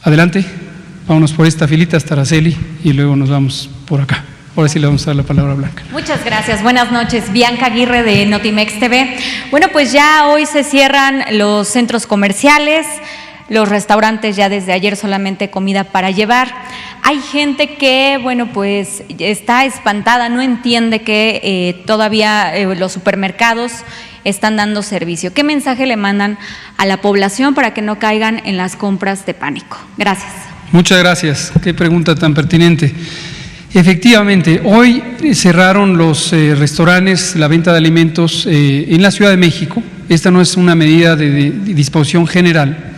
Adelante, vámonos por esta filita hasta Araceli y luego nos vamos por acá. Ahora sí le vamos a dar la palabra a Blanca. Muchas gracias, buenas noches. Bianca Aguirre de Notimex TV. Bueno, pues ya hoy se cierran los centros comerciales, los restaurantes ya desde ayer solamente comida para llevar. Hay gente que, bueno, pues está espantada, no entiende que todavía los supermercados están dando servicio. ¿Qué mensaje le mandan a la población para que no caigan en las compras de pánico? Gracias. Muchas gracias, qué pregunta tan pertinente. Efectivamente, hoy cerraron los restaurantes, la venta de alimentos en la Ciudad de México. Esta no es una medida de disposición general.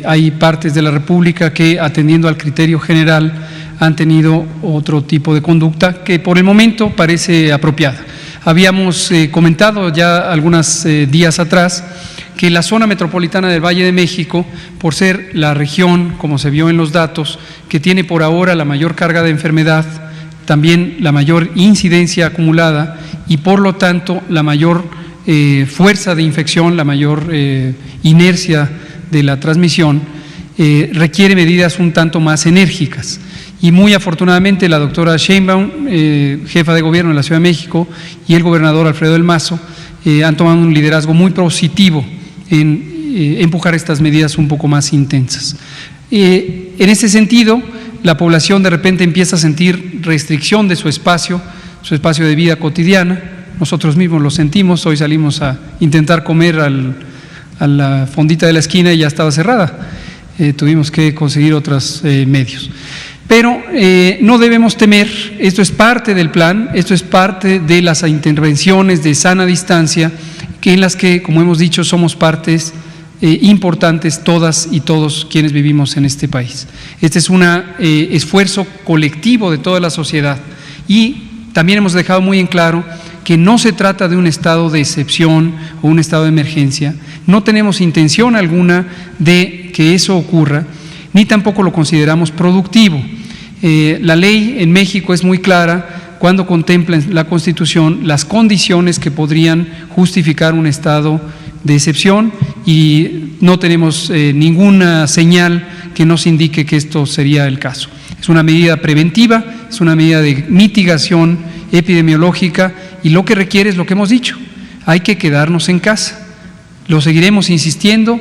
Hay partes de la República que, atendiendo al criterio general, han tenido otro tipo de conducta que por el momento parece apropiada. Habíamos comentado ya algunos días atrás que la zona metropolitana del Valle de México, por ser la región, como se vio en los datos, que tiene por ahora la mayor carga de enfermedad, también la mayor incidencia acumulada y por lo tanto la mayor fuerza de infección, la mayor inercia de la transmisión, requiere medidas un tanto más enérgicas. Y muy afortunadamente la doctora Sheinbaum, jefa de gobierno de la Ciudad de México, y el gobernador Alfredo del Mazo han tomado un liderazgo muy positivo en empujar estas medidas un poco más intensas. En ese sentido, la población de repente empieza a sentir restricción de su espacio de vida cotidiana. Nosotros mismos lo sentimos. Hoy salimos a intentar comer a la fondita de la esquina y ya estaba cerrada. Tuvimos que conseguir otros medios. Pero no debemos temer, esto es parte del plan, esto es parte de las intervenciones de sana distancia, que en las que, como hemos dicho, somos partes importantes todas y todos quienes vivimos en este país. Este es un esfuerzo colectivo de toda la sociedad y también hemos dejado muy en claro que no se trata de un estado de excepción o un estado de emergencia. No tenemos intención alguna de que eso ocurra, ni tampoco lo consideramos productivo. La ley en México es muy clara cuando contempla en la Constitución las condiciones que podrían justificar un estado de excepción y no tenemos ninguna señal que nos indique que esto sería el caso. Es una medida preventiva, es una medida de mitigación epidemiológica y lo que requiere es lo que hemos dicho, hay que quedarnos en casa. Lo seguiremos insistiendo.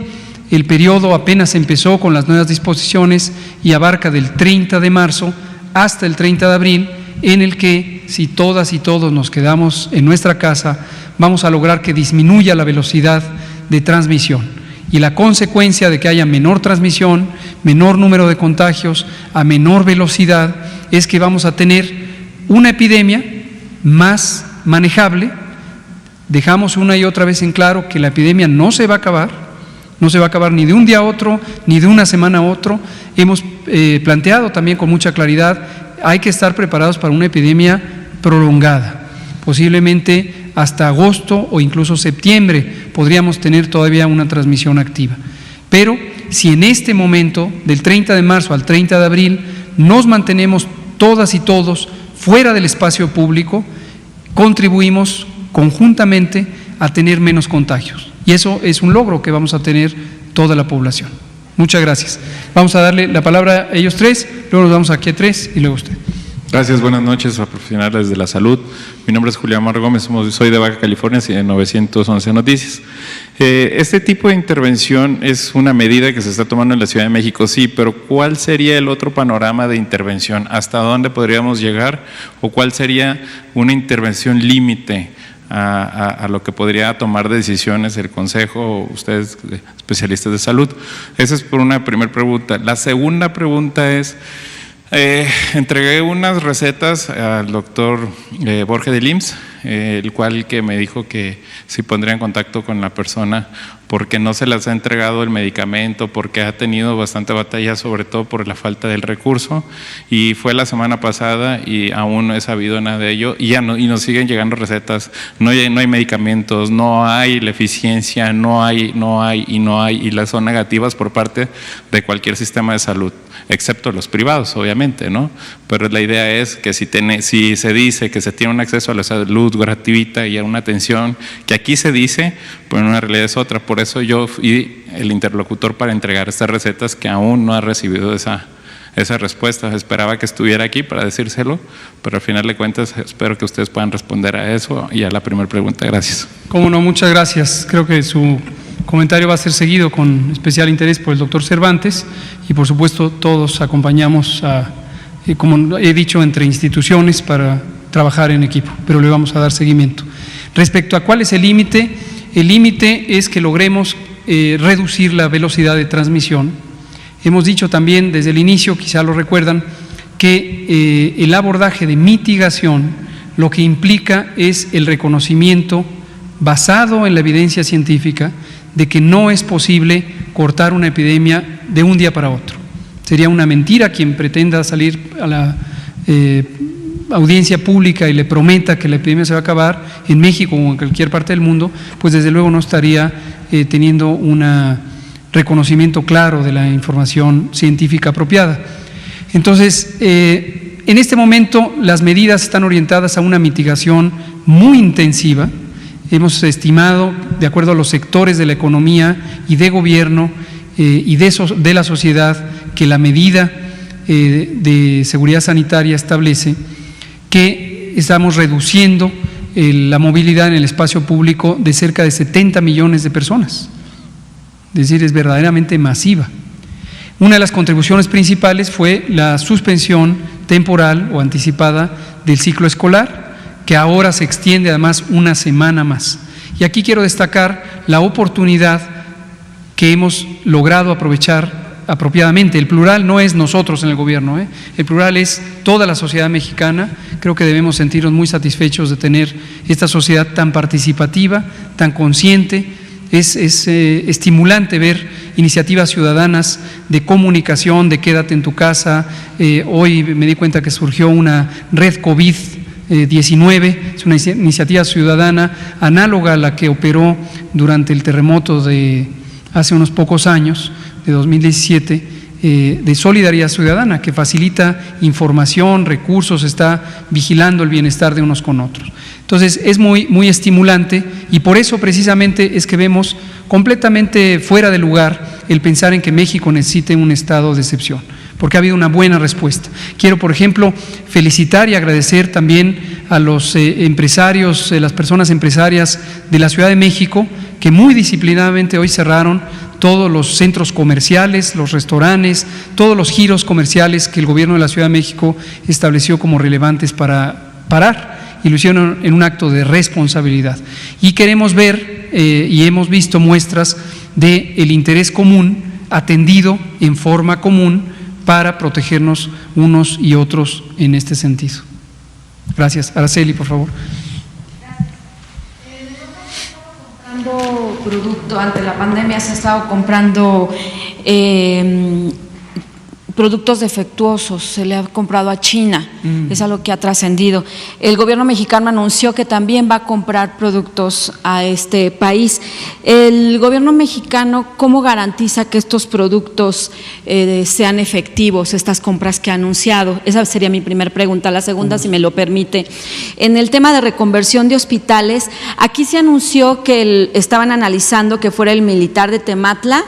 El periodo apenas empezó con las nuevas disposiciones y abarca del 30 de marzo hasta el 30 de abril, en el que si todas y todos nos quedamos en nuestra casa, vamos a lograr que disminuya la velocidad de transmisión. Y la consecuencia de que haya menor transmisión, menor número de contagios, a menor velocidad, es que vamos a tener una epidemia más manejable. Dejamos una y otra vez en claro que la epidemia no se va a acabar, no se va a acabar ni de un día a otro, ni de una semana a otro. Hemos planteado también con mucha claridad, hay que estar preparados para una epidemia prolongada. Posiblemente hasta agosto o incluso septiembre podríamos tener todavía una transmisión activa. Pero si en este momento, del 30 de marzo al 30 de abril, nos mantenemos todas y todos fuera del espacio público, contribuimos conjuntamente a tener menos contagios. Y eso es un logro que vamos a tener toda la población. Muchas gracias. Vamos a darle la palabra a ellos tres, luego nos vamos aquí a tres y luego usted. Gracias, buenas noches a profesionales de la salud. Mi nombre es Julián Mar Gómez, soy de Baja California y de 911 Noticias. Este tipo de intervención es una medida que se está tomando en la Ciudad de México, sí, pero ¿cuál sería el otro panorama de intervención? ¿Hasta dónde podríamos llegar? ¿O cuál sería una intervención límite a lo que podría tomar decisiones el Consejo, ustedes especialistas de salud? Esa es por una primera pregunta. La segunda pregunta es, entregué unas recetas al doctor Borge del IMSS, el cual que me dijo que si pondría en contacto con la persona porque no se les ha entregado el medicamento, porque ha tenido bastante batalla, sobre todo por la falta del recurso, y fue la semana pasada y aún no he sabido nada de ello, y nos siguen llegando recetas, no hay medicamentos, no hay la eficiencia, no hay, y las son negativas por parte de cualquier sistema de salud, excepto los privados, obviamente, ¿no? Pero la idea es que si se dice que se tiene un acceso a la salud gratuita y a una atención, que aquí se dice, pues en una realidad es otra. Por por eso yo fui el interlocutor para entregar estas recetas, que aún no ha recibido esa respuesta. Esperaba que estuviera aquí para decírselo, pero al final de cuentas espero que ustedes puedan responder a eso y a la primera pregunta. Gracias. Cómo no, muchas gracias. Creo que su comentario va a ser seguido con especial interés por el doctor Cervantes y por supuesto todos acompañamos como he dicho, entre instituciones para trabajar en equipo, pero le vamos a dar seguimiento. Respecto a cuál es el límite es que logremos reducir la velocidad de transmisión. Hemos dicho también desde el inicio, quizá lo recuerdan, que el abordaje de mitigación lo que implica es el reconocimiento basado en la evidencia científica de que no es posible cortar una epidemia de un día para otro. Sería una mentira quien pretenda salir a la audiencia pública y le prometa que la epidemia se va a acabar en México o en cualquier parte del mundo, pues desde luego no estaría teniendo un reconocimiento claro de la información científica apropiada. Entonces, en este momento las medidas están orientadas a una mitigación muy intensiva. Hemos estimado, de acuerdo a los sectores de la economía y de gobierno y de la sociedad, que la medida de seguridad sanitaria establece que estamos reduciendo la movilidad en el espacio público de cerca de 70 millones de personas. Es decir, es verdaderamente masiva. Una de las contribuciones principales fue la suspensión temporal o anticipada del ciclo escolar, que ahora se extiende además una semana más. Y aquí quiero destacar la oportunidad que hemos logrado aprovechar apropiadamente. El plural no es nosotros en el gobierno, el plural es toda la sociedad mexicana. Creo que debemos sentirnos muy satisfechos de tener esta sociedad tan participativa, tan consciente. Es estimulante ver iniciativas ciudadanas de comunicación, de quédate en tu casa. Hoy me di cuenta que surgió una red COVID-19, es una iniciativa ciudadana análoga a la que operó durante el terremoto de hace unos pocos años, de 2017, de solidaridad ciudadana, que facilita información, recursos, está vigilando el bienestar de unos con otros. Entonces es muy estimulante y por eso precisamente es que vemos completamente fuera de lugar el pensar en que México necesite un estado de excepción, porque ha habido una buena respuesta. Quiero, por ejemplo, felicitar y agradecer también a los empresarios, las personas empresarias de la Ciudad de México, que muy disciplinadamente hoy cerraron todos los centros comerciales, los restaurantes, todos los giros comerciales que el gobierno de la Ciudad de México estableció como relevantes para parar, y lo hicieron en un acto de responsabilidad. Y queremos ver y hemos visto muestras del interés común atendido en forma común para protegernos unos y otros en este sentido. Gracias. Araceli, por favor. Producto ante la pandemia se ha estado comprando productos defectuosos, se le ha comprado a China, es algo que ha trascendido. El gobierno mexicano anunció que también va a comprar productos a este país. El gobierno mexicano, ¿cómo garantiza que estos productos sean efectivos, estas compras que ha anunciado? Esa sería mi primera pregunta. La segunda, si me lo permite, en el tema de reconversión de hospitales, aquí se anunció que estaban analizando que fuera el militar de Tematla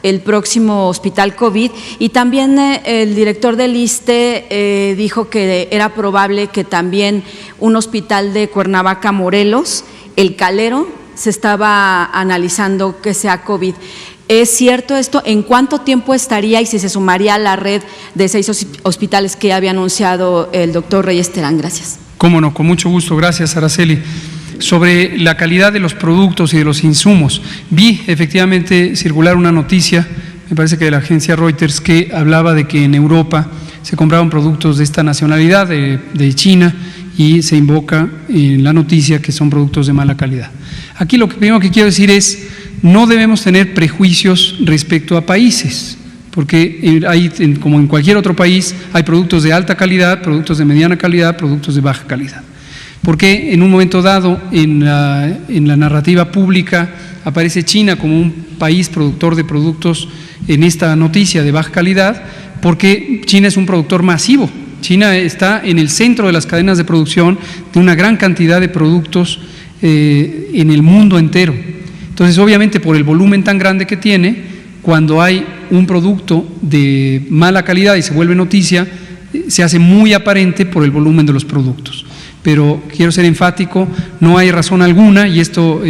el próximo hospital COVID, y también el director del ISSSTE dijo que era probable que también un hospital de Cuernavaca, Morelos, el Calero, se estaba analizando que sea COVID. ¿Es cierto esto? ¿En cuánto tiempo estaría y si se sumaría a la red de 6 hospitales que había anunciado el doctor Reyes Terán? Gracias. Cómo no, con mucho gusto. Gracias, Araceli. Sobre la calidad de los productos y de los insumos, vi efectivamente circular una noticia, me parece que de la agencia Reuters, que hablaba de que en Europa se compraban productos de esta nacionalidad, de China, y se invoca en la noticia que son productos de mala calidad. Aquí lo primero que quiero decir es, no debemos tener prejuicios respecto a países, porque hay, como en cualquier otro país, hay productos de alta calidad, productos de mediana calidad, productos de baja calidad. Porque en un momento dado en la narrativa pública aparece China como un país productor de productos en esta noticia de baja calidad, porque China es un productor masivo. China está en el centro de las cadenas de producción de una gran cantidad de productos en el mundo entero. Entonces, obviamente, por el volumen tan grande que tiene, cuando hay un producto de mala calidad y se vuelve noticia, se hace muy aparente por el volumen de los productos. Pero quiero ser enfático, no hay razón alguna, y esto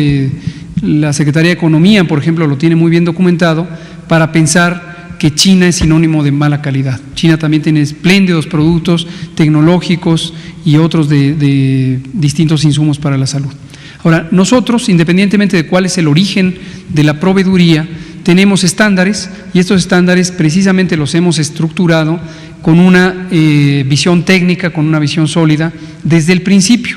la Secretaría de Economía, por ejemplo, lo tiene muy bien documentado, para pensar que China es sinónimo de mala calidad. China también tiene espléndidos productos tecnológicos y otros de distintos insumos para la salud. Ahora, nosotros, independientemente de cuál es el origen de la proveeduría, tenemos estándares, y estos estándares precisamente los hemos estructurado con una visión técnica, con una visión sólida desde el principio.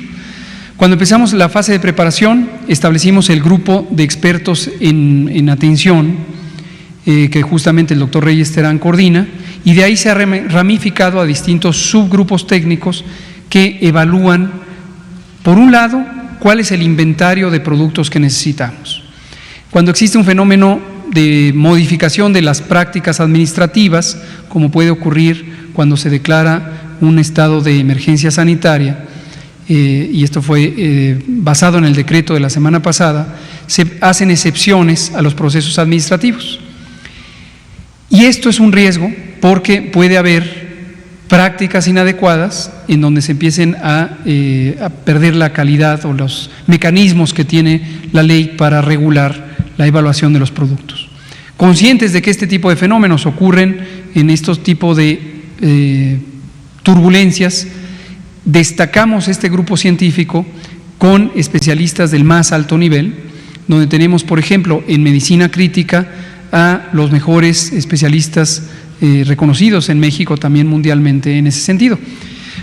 Cuando empezamos la fase de preparación, establecimos el grupo de expertos en atención, que justamente el doctor Reyes Terán coordina, y de ahí se ha ramificado a distintos subgrupos técnicos que evalúan, por un lado, cuál es el inventario de productos que necesitamos. Cuando existe un fenómeno de modificación de las prácticas administrativas, como puede ocurrir cuando se declara un estado de emergencia sanitaria, y esto fue basado en el decreto de la semana pasada, se hacen excepciones a los procesos administrativos. Y esto es un riesgo porque puede haber prácticas inadecuadas en donde se empiecen a perder la calidad o los mecanismos que tiene la ley para regular la evaluación de los productos. Conscientes de que este tipo de fenómenos ocurren en estos tipos de turbulencias, destacamos este grupo científico con especialistas del más alto nivel, donde tenemos, por ejemplo, en medicina crítica a los mejores especialistas reconocidos en México, también mundialmente en ese sentido,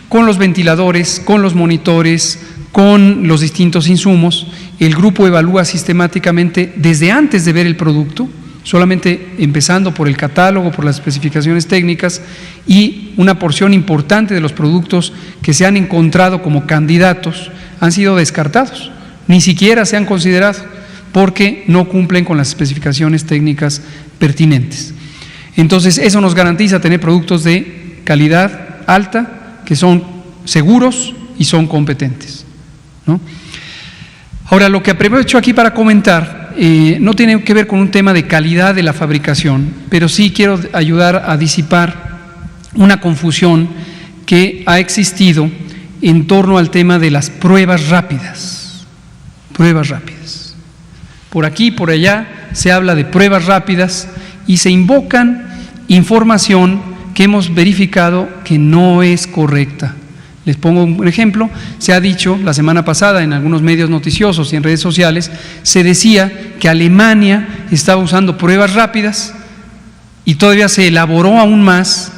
con los ventiladores, con los monitores, con los distintos insumos. El grupo evalúa sistemáticamente desde antes de ver el producto, solamente empezando por el catálogo, por las especificaciones técnicas, y una porción importante de los productos que se han encontrado como candidatos han sido descartados, ni siquiera se han considerado porque no cumplen con las especificaciones técnicas pertinentes. Entonces, eso nos garantiza tener productos de calidad alta, que son seguros y son competentes, ¿no? Ahora, lo que aprovecho aquí para comentar no tiene que ver con un tema de calidad de la fabricación, pero sí quiero ayudar a disipar una confusión que ha existido en torno al tema de las pruebas rápidas. Pruebas rápidas. Por aquí y por allá se habla de pruebas rápidas y se invocan información que hemos verificado que no es correcta. Les pongo un ejemplo. Se ha dicho la semana pasada en algunos medios noticiosos y en redes sociales, se decía que Alemania estaba usando pruebas rápidas y todavía se elaboró aún más,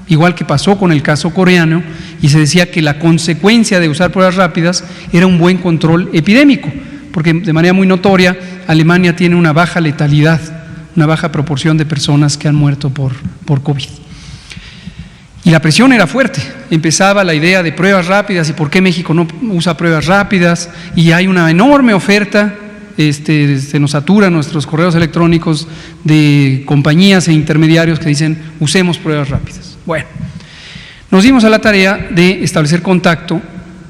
igual que pasó con el caso coreano, y se decía que la consecuencia de usar pruebas rápidas era un buen control epidémico, porque de manera muy notoria Alemania tiene una baja letalidad, una baja proporción de personas que han muerto por COVID. Y la presión era fuerte, empezaba la idea de pruebas rápidas y por qué México no usa pruebas rápidas, y hay una enorme oferta, se nos saturan nuestros correos electrónicos de compañías e intermediarios que dicen usemos pruebas rápidas. Bueno, nos dimos a la tarea de establecer contacto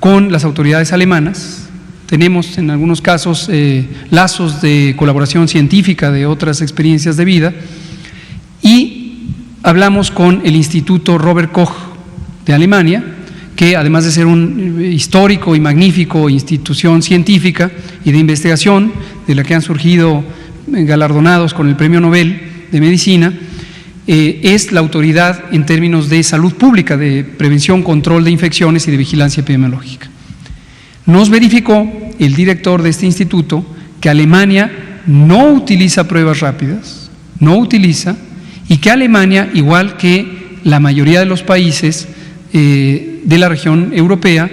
con las autoridades alemanas. Tenemos en algunos casos lazos de colaboración científica de otras experiencias de vida, y hablamos con el Instituto Robert Koch de Alemania, que además de ser un histórico y magnífico institución científica y de investigación, de la que han surgido galardonados con el Premio Nobel de Medicina, es la autoridad en términos de salud pública, de prevención, control de infecciones y de vigilancia epidemiológica. Nos verificó el director de este instituto que Alemania no utiliza pruebas rápidas, y que Alemania, igual que la mayoría de los países de la región europea,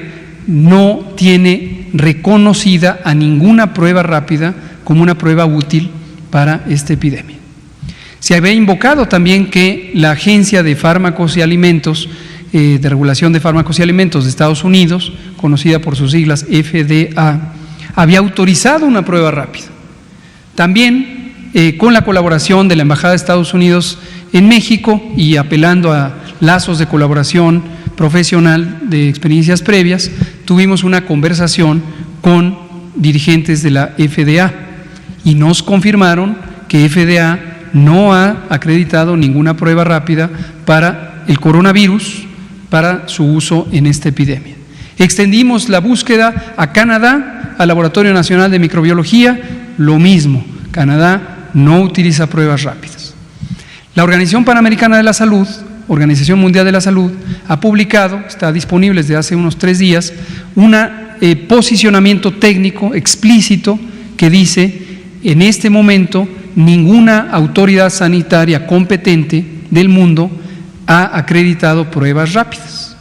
no tiene reconocida a ninguna prueba rápida como una prueba útil para esta epidemia. Se había invocado también que la Agencia de Fármacos y Alimentos, de Regulación de Fármacos y Alimentos de Estados Unidos, conocida por sus siglas FDA, había autorizado una prueba rápida. También con la colaboración de la Embajada de Estados Unidos en México y apelando a lazos de colaboración profesional de experiencias previas, tuvimos una conversación con dirigentes de la FDA y nos confirmaron que FDA no ha acreditado ninguna prueba rápida para el coronavirus, para su uso en esta epidemia. Extendimos la búsqueda a Canadá, al Laboratorio Nacional de Microbiología, lo mismo, Canadá no utiliza pruebas rápidas. La Organización Panamericana de la Salud, Organización Mundial de la Salud, ha publicado, está disponible desde hace unos 3 días, un posicionamiento técnico explícito que dice, en este momento, ninguna autoridad sanitaria competente del mundo ha acreditado pruebas rápidas.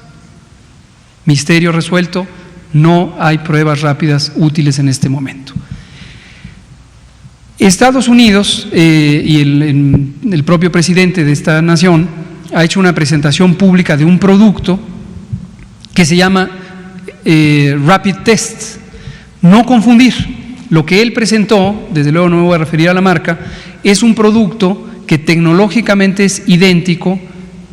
Misterio resuelto, no hay pruebas rápidas útiles en este momento. Estados Unidos y el propio presidente de esta nación ha hecho una presentación pública de un producto que se llama Rapid Test. No confundir, lo que él presentó, desde luego no me voy a referir a la marca, es un producto que tecnológicamente es idéntico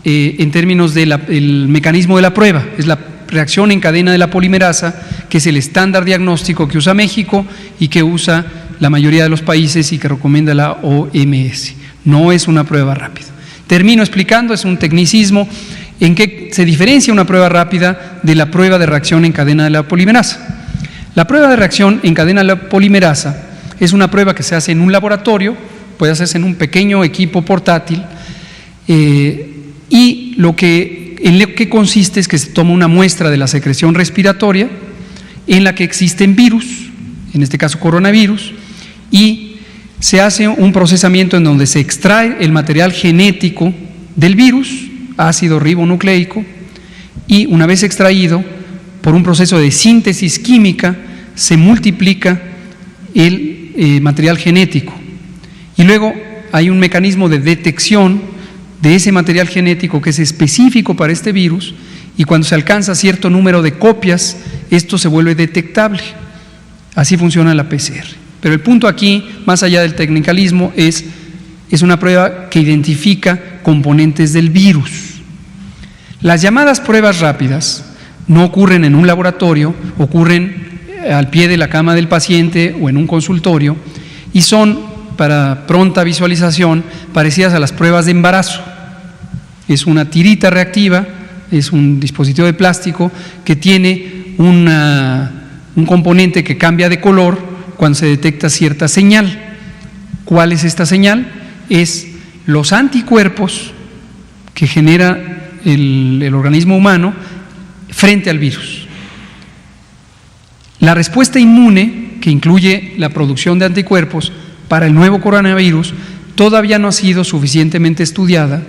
en términos del mecanismo de la prueba, es la reacción en cadena de la polimerasa, que es el estándar diagnóstico que usa México y que usa la mayoría de los países y que recomienda la OMS. No es una prueba rápida. Termino explicando, es un tecnicismo, en qué se diferencia una prueba rápida de la prueba de reacción en cadena de la polimerasa. La prueba de reacción en cadena de la polimerasa es una prueba que se hace en un laboratorio, puede hacerse en un pequeño equipo portátil, y en lo que consiste es que se toma una muestra de la secreción respiratoria en la que existen virus, en este caso coronavirus, y se hace un procesamiento en donde se extrae el material genético del virus, ácido ribonucleico, y una vez extraído, por un proceso de síntesis química, se multiplica el material genético. Y luego hay un mecanismo de detección de ese material genético que es específico para este virus, y cuando se alcanza cierto número de copias, esto se vuelve detectable. Así funciona la PCR. Pero el punto aquí, más allá del tecnicalismo, es una prueba que identifica componentes del virus. Las llamadas pruebas rápidas no ocurren en un laboratorio, ocurren al pie de la cama del paciente o en un consultorio, y son, para pronta visualización, parecidas a las pruebas de embarazo. Es una tirita reactiva, es un dispositivo de plástico que tiene un componente que cambia de color cuando se detecta cierta señal. ¿Cuál es esta señal? Es los anticuerpos que genera el organismo humano frente al virus. La respuesta inmune, que incluye la producción de anticuerpos para el nuevo coronavirus, todavía no ha sido suficientemente estudiada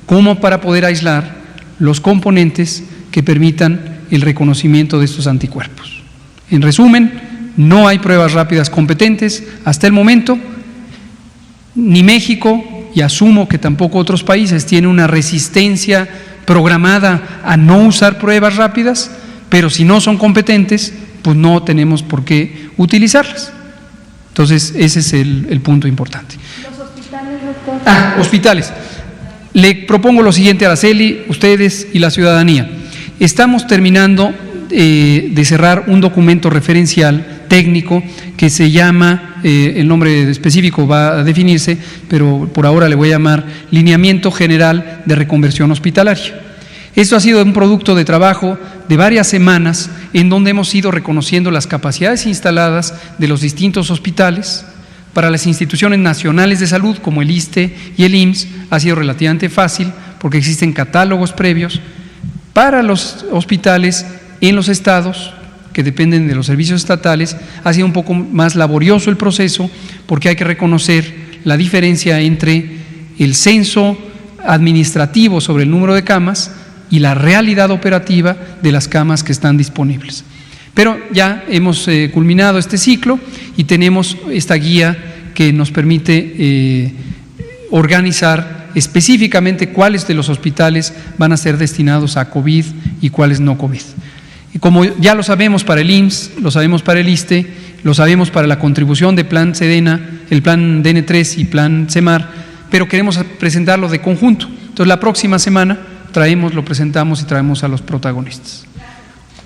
como para poder aislar los componentes que permitan el reconocimiento de estos anticuerpos. En resumen, no hay pruebas rápidas competentes hasta el momento, ni México, y asumo que tampoco otros países, tienen una resistencia programada a no usar pruebas rápidas, pero si no son competentes, pues no tenemos por qué utilizarlas. Entonces, ese es el punto importante. ¿Los hospitales, doctor? Hospitales. Le propongo lo siguiente, Araceli, ustedes y la ciudadanía. Estamos terminando de cerrar un documento referencial técnico que se llama, el nombre específico va a definirse, pero por ahora le voy a llamar Lineamiento General de Reconversión Hospitalaria. Esto ha sido un producto de trabajo de varias semanas en donde hemos ido reconociendo las capacidades instaladas de los distintos hospitales. Para las instituciones nacionales de salud como el ISSSTE y el IMSS ha sido relativamente fácil porque existen catálogos previos. Para los hospitales en los estados, que dependen de los servicios estatales, ha sido un poco más laborioso el proceso porque hay que reconocer la diferencia entre el censo administrativo sobre el número de camas y la realidad operativa de las camas que están disponibles. Pero ya hemos culminado este ciclo y tenemos esta guía que nos permite organizar específicamente cuáles de los hospitales van a ser destinados a COVID y cuáles no COVID. Y como ya lo sabemos para el IMSS, lo sabemos para el ISSSTE, lo sabemos para la contribución de Plan Sedena, el Plan DN3 y Plan CEMAR, pero queremos presentarlo de conjunto. Entonces, la próxima semana lo presentamos y traemos a los protagonistas.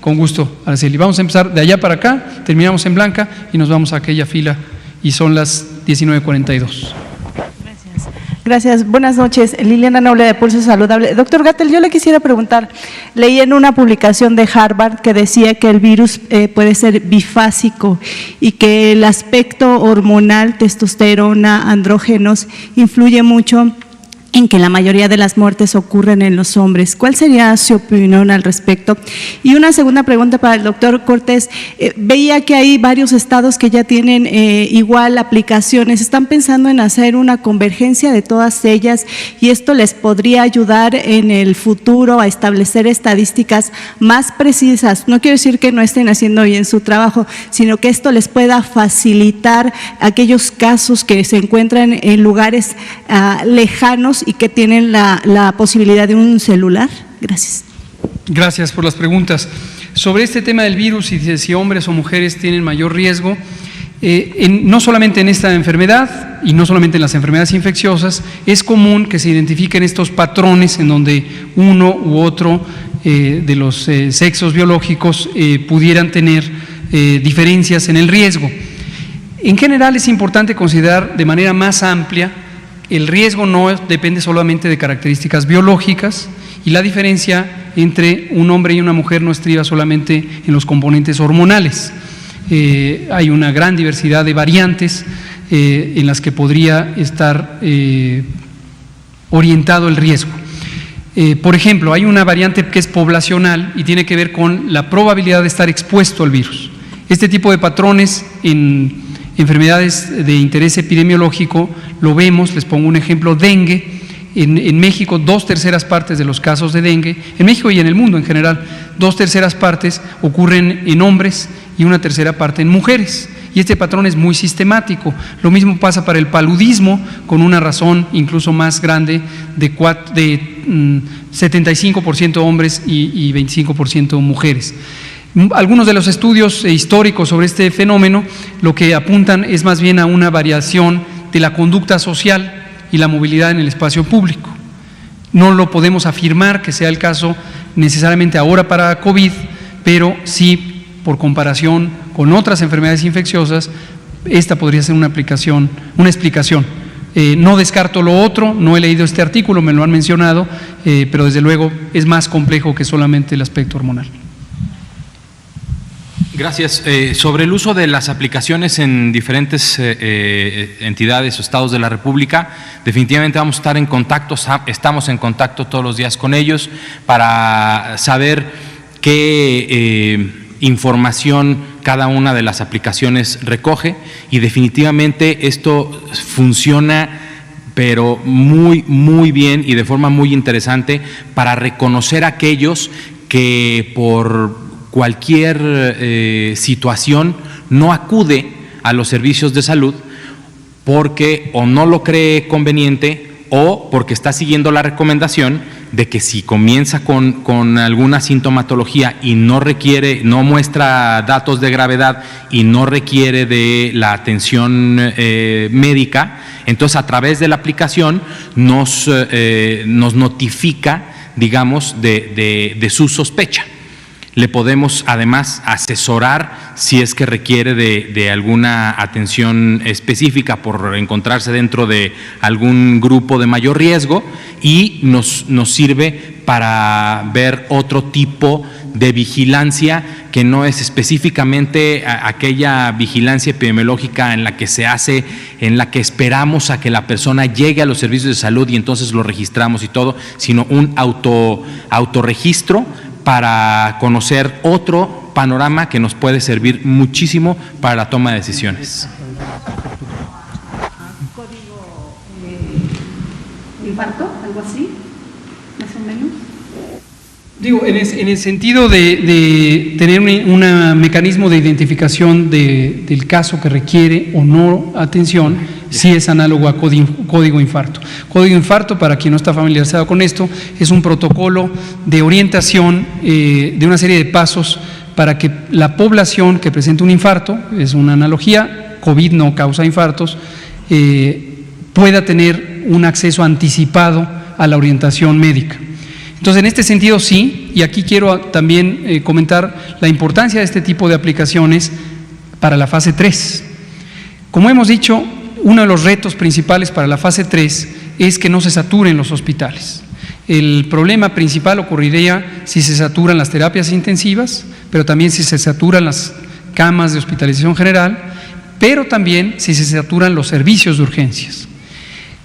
Con gusto, Araceli. Vamos a empezar de allá para acá, terminamos en blanca y nos vamos a aquella fila y son las 1942. Gracias. Buenas noches. Liliana Noble de Pulso Saludable. Doctor Gattel, yo le quisiera preguntar, leí en una publicación de Harvard que decía que el virus puede ser bifásico y que el aspecto hormonal, testosterona, andrógenos, influye mucho en que la mayoría de las muertes ocurren en los hombres. ¿Cuál sería su opinión al respecto? Y una segunda pregunta para el doctor Cortés. Veía que hay varios estados que ya tienen igual aplicaciones. ¿Están pensando en hacer una convergencia de todas ellas y esto les podría ayudar en el futuro a establecer estadísticas más precisas? No quiero decir que no estén haciendo bien su trabajo, sino que esto les pueda facilitar aquellos casos que se encuentran en lugares lejanos y que tienen la posibilidad de un celular. Gracias. Gracias por las preguntas. Sobre este tema del virus y si hombres o mujeres tienen mayor riesgo, no solamente en esta enfermedad y no solamente en las enfermedades infecciosas, es común que se identifiquen estos patrones en donde uno u otro de los sexos biológicos pudieran tener diferencias en el riesgo. En general es importante considerar de manera más amplia. El riesgo no depende solamente de características biológicas y la diferencia entre un hombre y una mujer no estriba solamente en los componentes hormonales. Hay una gran diversidad de variantes en las que podría estar orientado el riesgo. Por ejemplo, hay una variante que es poblacional y tiene que ver con la probabilidad de estar expuesto al virus. Este tipo de patrones en enfermedades de interés epidemiológico lo vemos. Les pongo un ejemplo: dengue. En México, 2/3 partes de los casos de dengue, en México y en el mundo en general, 2/3 partes ocurren en hombres y 1/3 parte en mujeres. Y este patrón es muy sistemático. Lo mismo pasa para el paludismo, con una razón incluso más grande de 75% hombres y 25% mujeres. Algunos de los estudios históricos sobre este fenómeno lo que apuntan es más bien a una variación de la conducta social y la movilidad en el espacio público. No lo podemos afirmar que sea el caso necesariamente ahora para COVID, pero sí, por comparación con otras enfermedades infecciosas, esta podría ser una explicación. No descarto lo otro, no he leído este artículo, me lo han mencionado, pero desde luego es más complejo que solamente el aspecto hormonal. Gracias. Sobre el uso de las aplicaciones en diferentes entidades o estados de la República, definitivamente vamos a estar en contacto, estamos en contacto todos los días con ellos para saber qué información cada una de las aplicaciones recoge, y definitivamente esto funciona pero muy bien y de forma muy interesante para reconocer a aquellos que por cualquier situación no acude a los servicios de salud porque o no lo cree conveniente o porque está siguiendo la recomendación de que si comienza con alguna sintomatología y no muestra datos de gravedad y no requiere de la atención médica, entonces a través de la aplicación nos notifica, digamos, de su sospecha. Le podemos además asesorar si es que requiere de alguna atención específica por encontrarse dentro de algún grupo de mayor riesgo, y nos sirve para ver otro tipo de vigilancia que no es específicamente aquella vigilancia epidemiológica en la que se hace, en la que esperamos a que la persona llegue a los servicios de salud y entonces lo registramos y todo, sino un autorregistro para conocer otro panorama que nos puede servir muchísimo para la toma de decisiones. ¿Código infarto? ¿Algo así? ¿Más o menos? Digo, en el sentido de tener un mecanismo de identificación del caso que requiere o no atención, sí es análogo a código infarto. Código infarto, para quien no está familiarizado con esto, es un protocolo de orientación de una serie de pasos para que la población que presenta un infarto, es una analogía, COVID no causa infartos, pueda tener un acceso anticipado a la orientación médica. Entonces, en este sentido sí, y aquí quiero también comentar la importancia de este tipo de aplicaciones para la fase 3. Como hemos dicho, uno de los retos principales para la fase 3 es que no se saturen los hospitales. El problema principal ocurriría si se saturan las terapias intensivas, pero también si se saturan las camas de hospitalización general, pero también si se saturan los servicios de urgencias.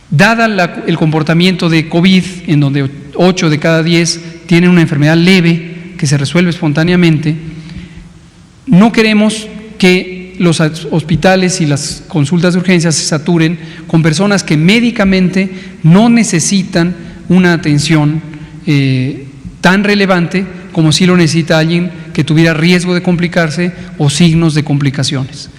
Dada el comportamiento de COVID, en donde 8 de cada 10 tienen una enfermedad leve que se resuelve espontáneamente, no queremos que los hospitales y las consultas de urgencias se saturen con personas que médicamente no necesitan una atención tan relevante como si lo necesita alguien que tuviera riesgo de complicarse o signos de complicaciones.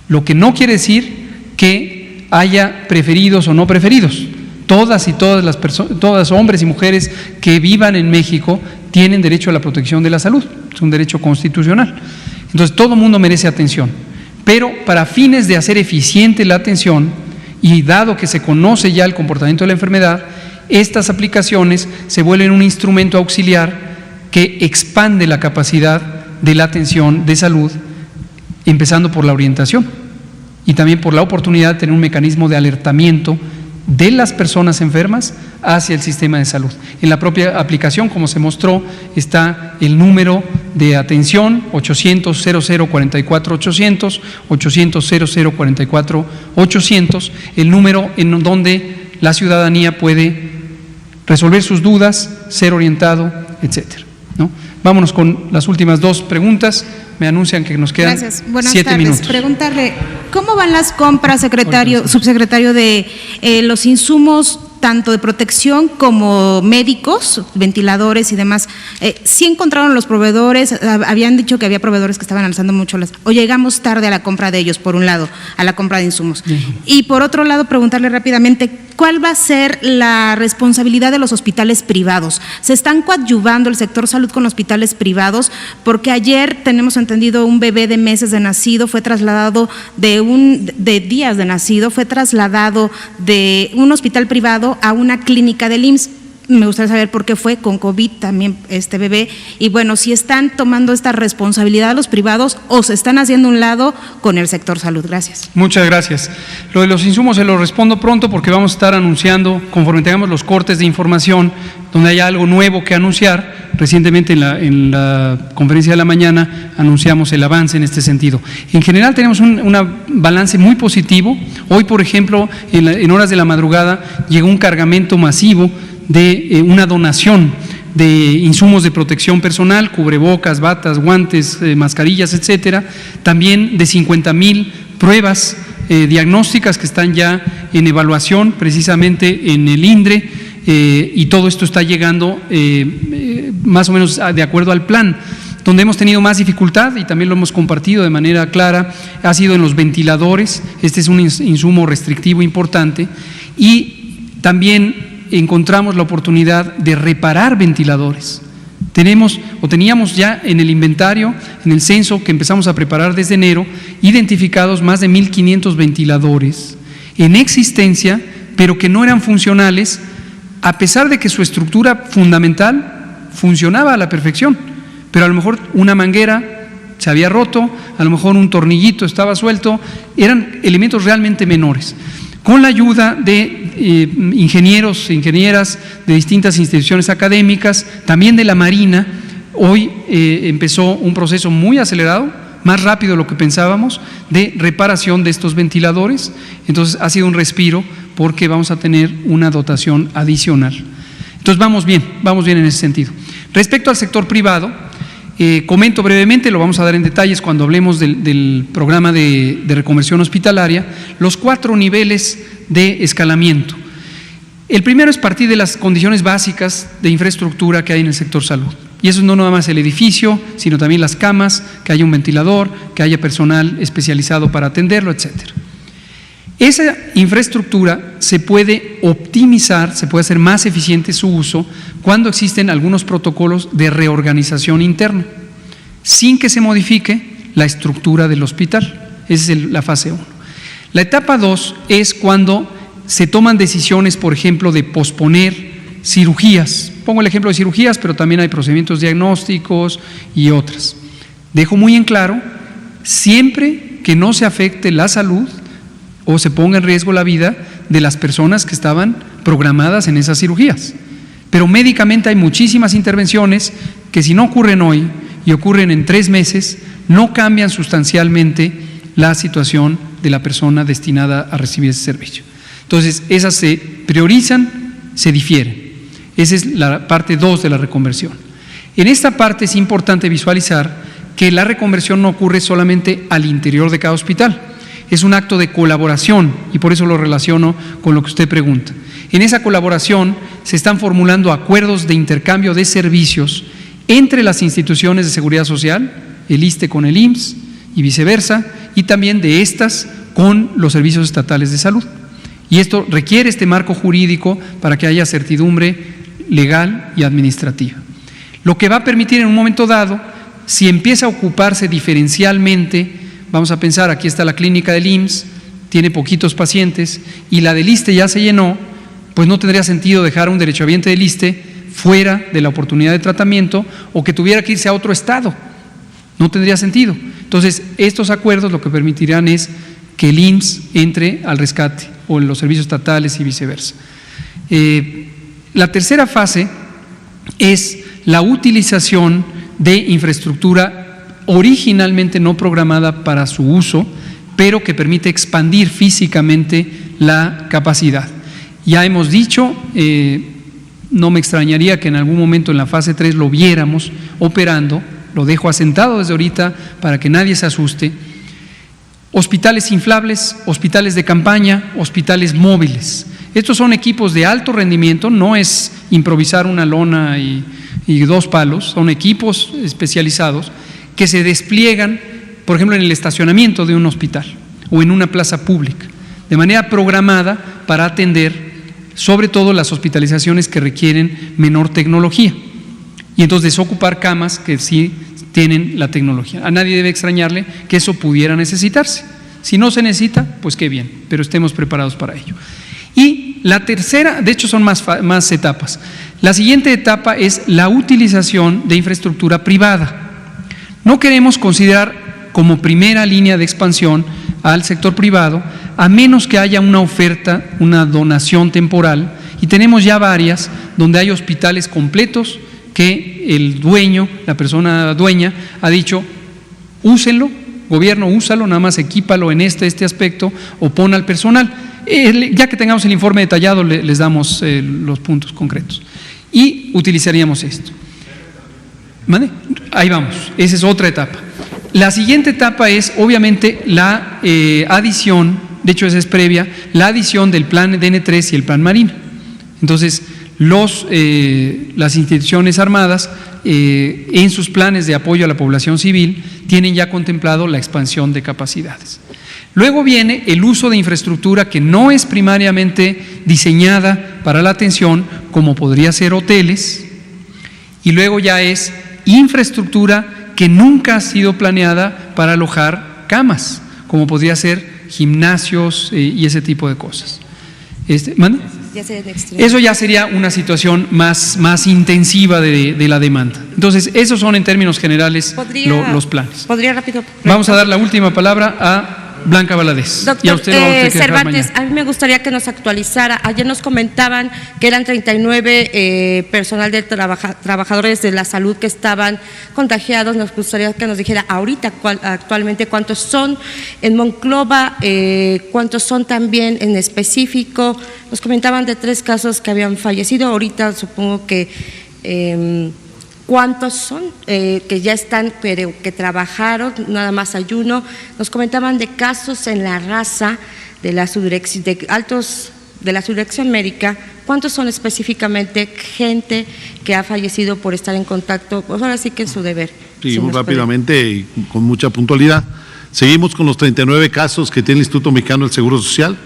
Lo que no quiere decir que haya preferidos o no preferidos. Todas las personas, todas hombres y mujeres que vivan en México tienen derecho a la protección de la salud, es un derecho constitucional. Entonces todo mundo merece atención, pero para fines de hacer eficiente la atención y dado que se conoce ya el comportamiento de la enfermedad, estas aplicaciones se vuelven un instrumento auxiliar que expande la capacidad de la atención de salud, empezando por la orientación y también por la oportunidad de tener un mecanismo de alertamiento de las personas enfermas hacia el sistema de salud. En la propia aplicación, como se mostró, está el número de atención 800-0044-800, 800-0044-800, el número en donde la ciudadanía puede resolver sus dudas, ser orientado, etcétera, ¿no? Vámonos con las últimas dos preguntas. Me anuncian que nos quedan 7 minutos. Preguntarle, ¿cómo van las compras, subsecretario, de los insumos tanto de protección como médicos, ventiladores y demás? ¿Sí encontraron los proveedores? Habían dicho que había proveedores que estaban alzando mucho o llegamos tarde a la compra de ellos, por un lado, a la compra de insumos. Y por otro lado, preguntarle rápidamente, ¿cuál va a ser la responsabilidad de los hospitales privados? ¿Se están coadyuvando el sector salud con hospitales privados? Porque ayer tenemos entendido un bebé de meses de nacido fue trasladado de días de nacido, fue trasladado de un hospital privado a una clínica del IMSS. Me gustaría saber por qué fue con COVID también este bebé, y bueno, si están tomando esta responsabilidad los privados o se están haciendo un lado con el sector salud. Gracias. Muchas gracias. Lo de los insumos se lo respondo pronto porque vamos a estar anunciando, conforme tengamos los cortes de información, donde haya algo nuevo que anunciar. Recientemente en la conferencia de la mañana anunciamos el avance en este sentido. En general tenemos un balance muy positivo. Hoy, por ejemplo, en horas de la madrugada llegó un cargamento masivo de una donación de insumos de protección personal, cubrebocas, batas, guantes, mascarillas, etcétera, también de 50,000 pruebas diagnósticas que están ya en evaluación precisamente en el INDRE, y todo esto está llegando más o menos de acuerdo al plan. Donde hemos tenido más dificultad, y también lo hemos compartido de manera clara, ha sido en los ventiladores. Este es un insumo restrictivo importante, y también encontramos la oportunidad de reparar ventiladores. Teníamos ya en el inventario, en el censo que empezamos a preparar desde enero, identificados más de 1,500 ventiladores en existencia, pero que no eran funcionales, a pesar de que su estructura fundamental funcionaba a la perfección, pero a lo mejor una manguera se había roto, a lo mejor un tornillito estaba suelto, eran elementos realmente menores. Con la ayuda de ingenieros e ingenieras de distintas instituciones académicas, también de la Marina, hoy empezó un proceso muy acelerado, más rápido de lo que pensábamos, de reparación de estos ventiladores. Entonces ha sido un respiro porque vamos a tener una dotación adicional. Entonces vamos bien en ese sentido. Respecto al sector privado, comento brevemente, lo vamos a dar en detalles cuando hablemos del programa de reconversión hospitalaria, los 4 niveles de escalamiento. El primero es partir de las condiciones básicas de infraestructura que hay en el sector salud. Y eso no nada más el edificio, sino también las camas, que haya un ventilador, que haya personal especializado para atenderlo, etcétera. Esa infraestructura se puede optimizar, se puede hacer más eficiente su uso cuando existen algunos protocolos de reorganización interna, sin que se modifique la estructura del hospital. Esa es la fase 1. La etapa 2 es cuando se toman decisiones, por ejemplo, de posponer cirugías. Pongo el ejemplo de cirugías, pero también hay procedimientos diagnósticos y otras. Dejo muy en claro, siempre que no se afecte la salud, o se ponga en riesgo la vida de las personas que estaban programadas en esas cirugías. Pero médicamente hay muchísimas intervenciones que si no ocurren hoy y ocurren en 3 meses, no cambian sustancialmente la situación de la persona destinada a recibir ese servicio. Entonces, esas se priorizan, se difieren. Esa es la parte 2 de la reconversión. En esta parte es importante visualizar que la reconversión no ocurre solamente al interior de cada hospital. Es un acto de colaboración y por eso lo relaciono con lo que usted pregunta. En esa colaboración se están formulando acuerdos de intercambio de servicios entre las instituciones de seguridad social, el ISSSTE con el IMSS y viceversa, y también de estas con los servicios estatales de salud. Y esto requiere este marco jurídico para que haya certidumbre legal y administrativa. Lo que va a permitir en un momento dado, si empieza a ocuparse diferencialmente, vamos a pensar, aquí está la clínica del IMSS, tiene poquitos pacientes, y la del ISSSTE ya se llenó, pues no tendría sentido dejar a un derechohabiente del ISSSTE fuera de la oportunidad de tratamiento o que tuviera que irse a otro estado. No tendría sentido. Entonces, estos acuerdos lo que permitirán es que el IMSS entre al rescate o en los servicios estatales y viceversa. La tercera fase es la utilización de infraestructura originalmente no programada para su uso, pero que permite expandir físicamente la capacidad. Ya hemos dicho, no me extrañaría que en algún momento en la fase 3 lo viéramos operando, lo dejo asentado desde ahorita para que nadie se asuste. Hospitales inflables, hospitales de campaña, hospitales móviles. Estos son equipos de alto rendimiento, no es improvisar una lona y 2 palos, son equipos especializados que se despliegan, por ejemplo, en el estacionamiento de un hospital o en una plaza pública, de manera programada para atender sobre todo las hospitalizaciones que requieren menor tecnología y entonces desocupar camas que sí tienen la tecnología. A nadie debe extrañarle que eso pudiera necesitarse. Si no se necesita, pues qué bien, pero estemos preparados para ello. Y la tercera, de hecho son más etapas. La siguiente etapa es la utilización de infraestructura privada. No queremos considerar como primera línea de expansión al sector privado, a menos que haya una oferta, una donación temporal, y tenemos ya varias donde hay hospitales completos que el dueño, la persona dueña, ha dicho, úsenlo, gobierno, úsalo, nada más equípalo en este aspecto o pon al personal. Ya que tengamos el informe detallado, les damos los puntos concretos. Y utilizaríamos esto. ¿Vale? Ahí vamos, esa es otra etapa. La siguiente etapa es, obviamente, la adición, de hecho esa es previa, la adición del plan DN3 y el plan Marina. Entonces, las instituciones armadas, en sus planes de apoyo a la población civil, tienen ya contemplado la expansión de capacidades. Luego viene el uso de infraestructura que no es primariamente diseñada para la atención, como podría ser hoteles, y luego ya es infraestructura que nunca ha sido planeada para alojar camas, como podría ser gimnasios y ese tipo de cosas. ¿Mande? Eso ya sería una situación más intensiva de la demanda. Entonces, esos son en términos generales los planes. ¿Podría rápido? Vamos a dar la última palabra a Blanca Valadez. Doctor y a usted Cervantes, a mí me gustaría que nos actualizara. Ayer nos comentaban que eran 39 personal de trabajadores de la salud que estaban contagiados. Nos gustaría que nos dijera ahorita actualmente cuántos son en Monclova, cuántos son también en específico. Nos comentaban de 3 casos que habían fallecido. Ahorita supongo que ¿cuántos son que ya están, pero que trabajaron, nada más hay uno? Nos comentaban de casos en la raza de la subdirección médica. ¿Cuántos son específicamente gente que ha fallecido por estar en contacto? Pues ahora sí que es su deber. Sí, muy rápidamente y con mucha puntualidad. Seguimos con los 39 casos que tiene el Instituto Mexicano del Seguro Social.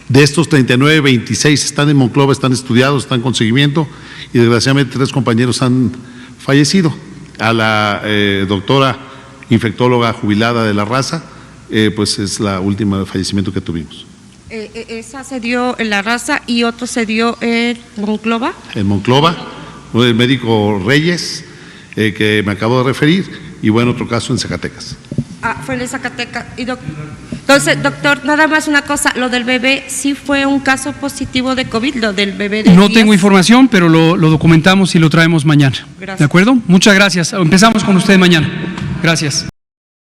De estos 39, 26 están en Monclova, están estudiados, están con seguimiento y desgraciadamente 3 compañeros han fallecido. A la doctora infectóloga jubilada de la raza, pues es la última fallecimiento que tuvimos. ¿Esa se dio en la raza y otro se dio en Monclova? En Monclova, el médico Reyes, que me acabo de referir, y bueno, otro caso en Zacatecas. Fue en Zacatecas. Entonces, doctor, nada más una cosa, lo del bebé, ¿sí fue un caso positivo de COVID, lo del bebé de No 10? tengo información, pero lo documentamos y lo traemos mañana. Gracias. ¿De acuerdo? Muchas gracias. Empezamos con usted mañana. Gracias.